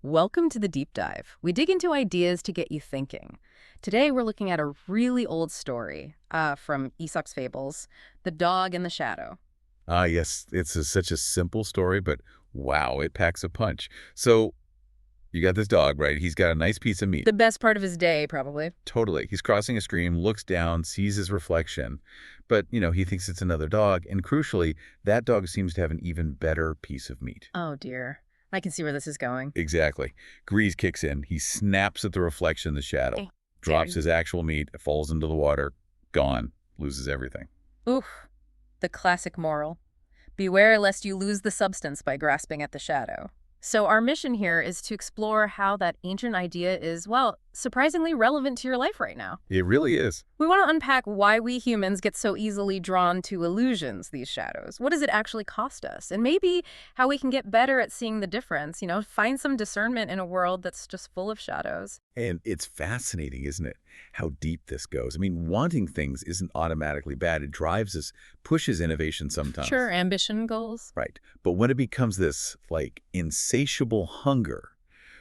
Welcome to the Deep Dive. We dig into ideas to get you thinking. Today we're looking at a really old story from Aesop's fables, The Dog and the Shadow. Ah, yes, such a simple story, but wow, it packs a punch. So you got this dog, right? He's got a nice piece of meat. The best part of his day, probably. Totally. He's crossing a stream, looks down, sees his reflection, but, he thinks it's another dog. And crucially, that dog seems to have an even better piece of meat. Oh dear. I can see where this is going. Exactly. Grease kicks in. He snaps at the reflection in the shadow, drops his actual meat, falls into the water, gone, loses everything. Oof. The classic moral. Beware lest you lose the substance by grasping at the shadow. So our mission here is to explore how that ancient idea is, well, surprisingly relevant to your life right now. It really is. We want to unpack why we humans get so easily drawn to illusions, these shadows. What does it actually cost us? And maybe how we can get better at seeing the difference, find some discernment in a world that's just full of shadows. And it's fascinating, isn't it? How deep this goes. I mean, wanting things isn't automatically bad. It drives us, pushes innovation sometimes. Sure, ambition goals. Right. But when it becomes this, insatiable hunger,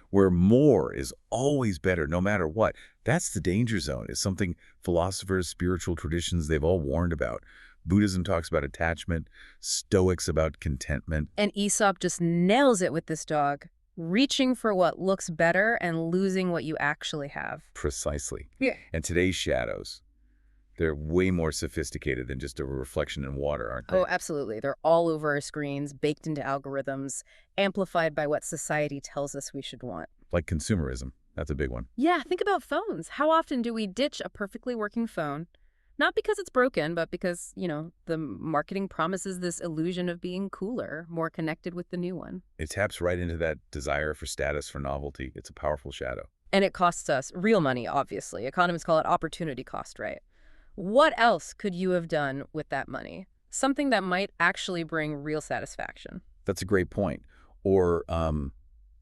where more is always better, no matter what, that's the danger zone. It's something philosophers, spiritual traditions, they've all warned about. Buddhism talks about attachment, Stoics about contentment. And Aesop just nails it with this dog. Reaching for what looks better and losing what you actually have. Precisely. Yeah. And today's shadows, they're way more sophisticated than just a reflection in water, aren't they? Oh, absolutely. They're all over our screens, baked into algorithms, amplified by what society tells us we should want. Like consumerism. That's a big one. Yeah, think about phones. How often do we ditch a perfectly working phone? Not because it's broken, but because, the marketing promises this illusion of being cooler, more connected with the new one. It taps right into that desire for status, for novelty. It's a powerful shadow. And it costs us real money, obviously. Economists call it opportunity cost, right? What else could you have done with that money? Something that might actually bring real satisfaction. That's a great point. Or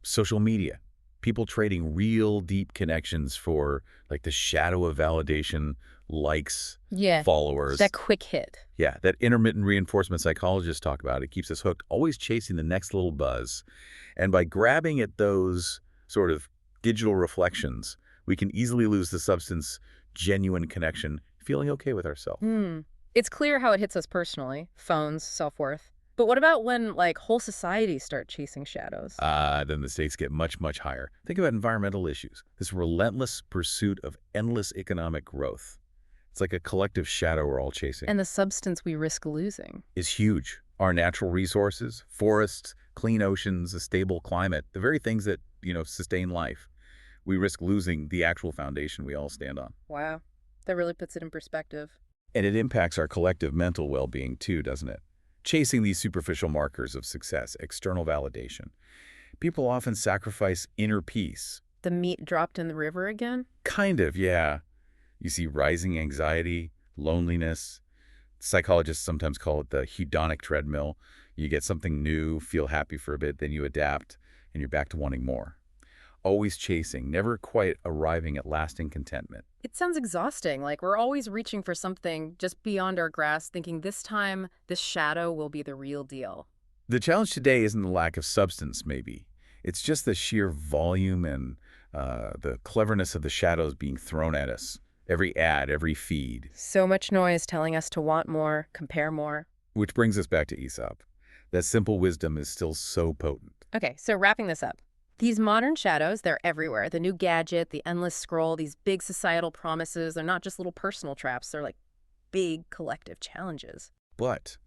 social media. People trading real deep connections for the shadow of validation, likes, followers. That quick hit. Yeah, that intermittent reinforcement psychologists talk about. It keeps us hooked, always chasing the next little buzz. And by grabbing at those sort of digital reflections, we can easily lose the substance, genuine connection, feeling okay with ourselves. It's clear how it hits us personally. Phones, self-worth. But what about when, whole societies start chasing shadows? Then the stakes get much, much higher. Think about environmental issues. This relentless pursuit of endless economic growth. It's like a collective shadow we're all chasing. And the substance we risk losing. Is huge. Our natural resources, forests, clean oceans, a stable climate, the very things that, sustain life. We risk losing the actual foundation we all stand on. Wow. That really puts it in perspective. And it impacts our collective mental well-being too, doesn't it? Chasing these superficial markers of success, external validation. People often sacrifice inner peace. The meat dropped in the river again? Kind of, yeah. You see rising anxiety, loneliness. Psychologists sometimes call it the hedonic treadmill. You get something new, feel happy for a bit, then you adapt, and you're back to wanting more. Always chasing, never quite arriving at lasting contentment. It sounds exhausting, like we're always reaching for something just beyond our grasp, thinking this time, this shadow will be the real deal. The challenge today isn't the lack of substance, maybe. It's just the sheer volume and the cleverness of the shadows being thrown at us. Every ad, every feed. So much noise telling us to want more, compare more. Which brings us back to Aesop. That simple wisdom is still so potent. Okay, so wrapping this up. These modern shadows, they're everywhere. The new gadget, the endless scroll, these big societal promises, they're not just little personal traps, they're like big collective challenges. But,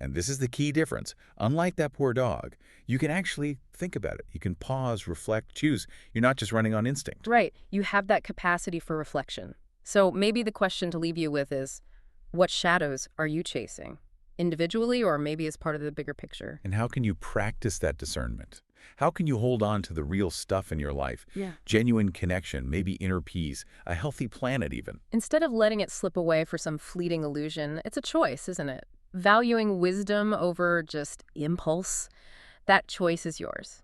and this is the key difference, unlike that poor dog, you can actually think about it. You can pause, reflect, choose. You're not just running on instinct. Right. You have that capacity for reflection. So maybe the question to leave you with is, what shadows are you chasing? Individually or maybe as part of the bigger picture? And how can you practice that discernment? How can you hold on to the real stuff in your life? Yeah. Genuine connection, maybe inner peace, a healthy planet even. Instead of letting it slip away for some fleeting illusion, it's a choice, isn't it? Valuing wisdom over just impulse, that choice is yours.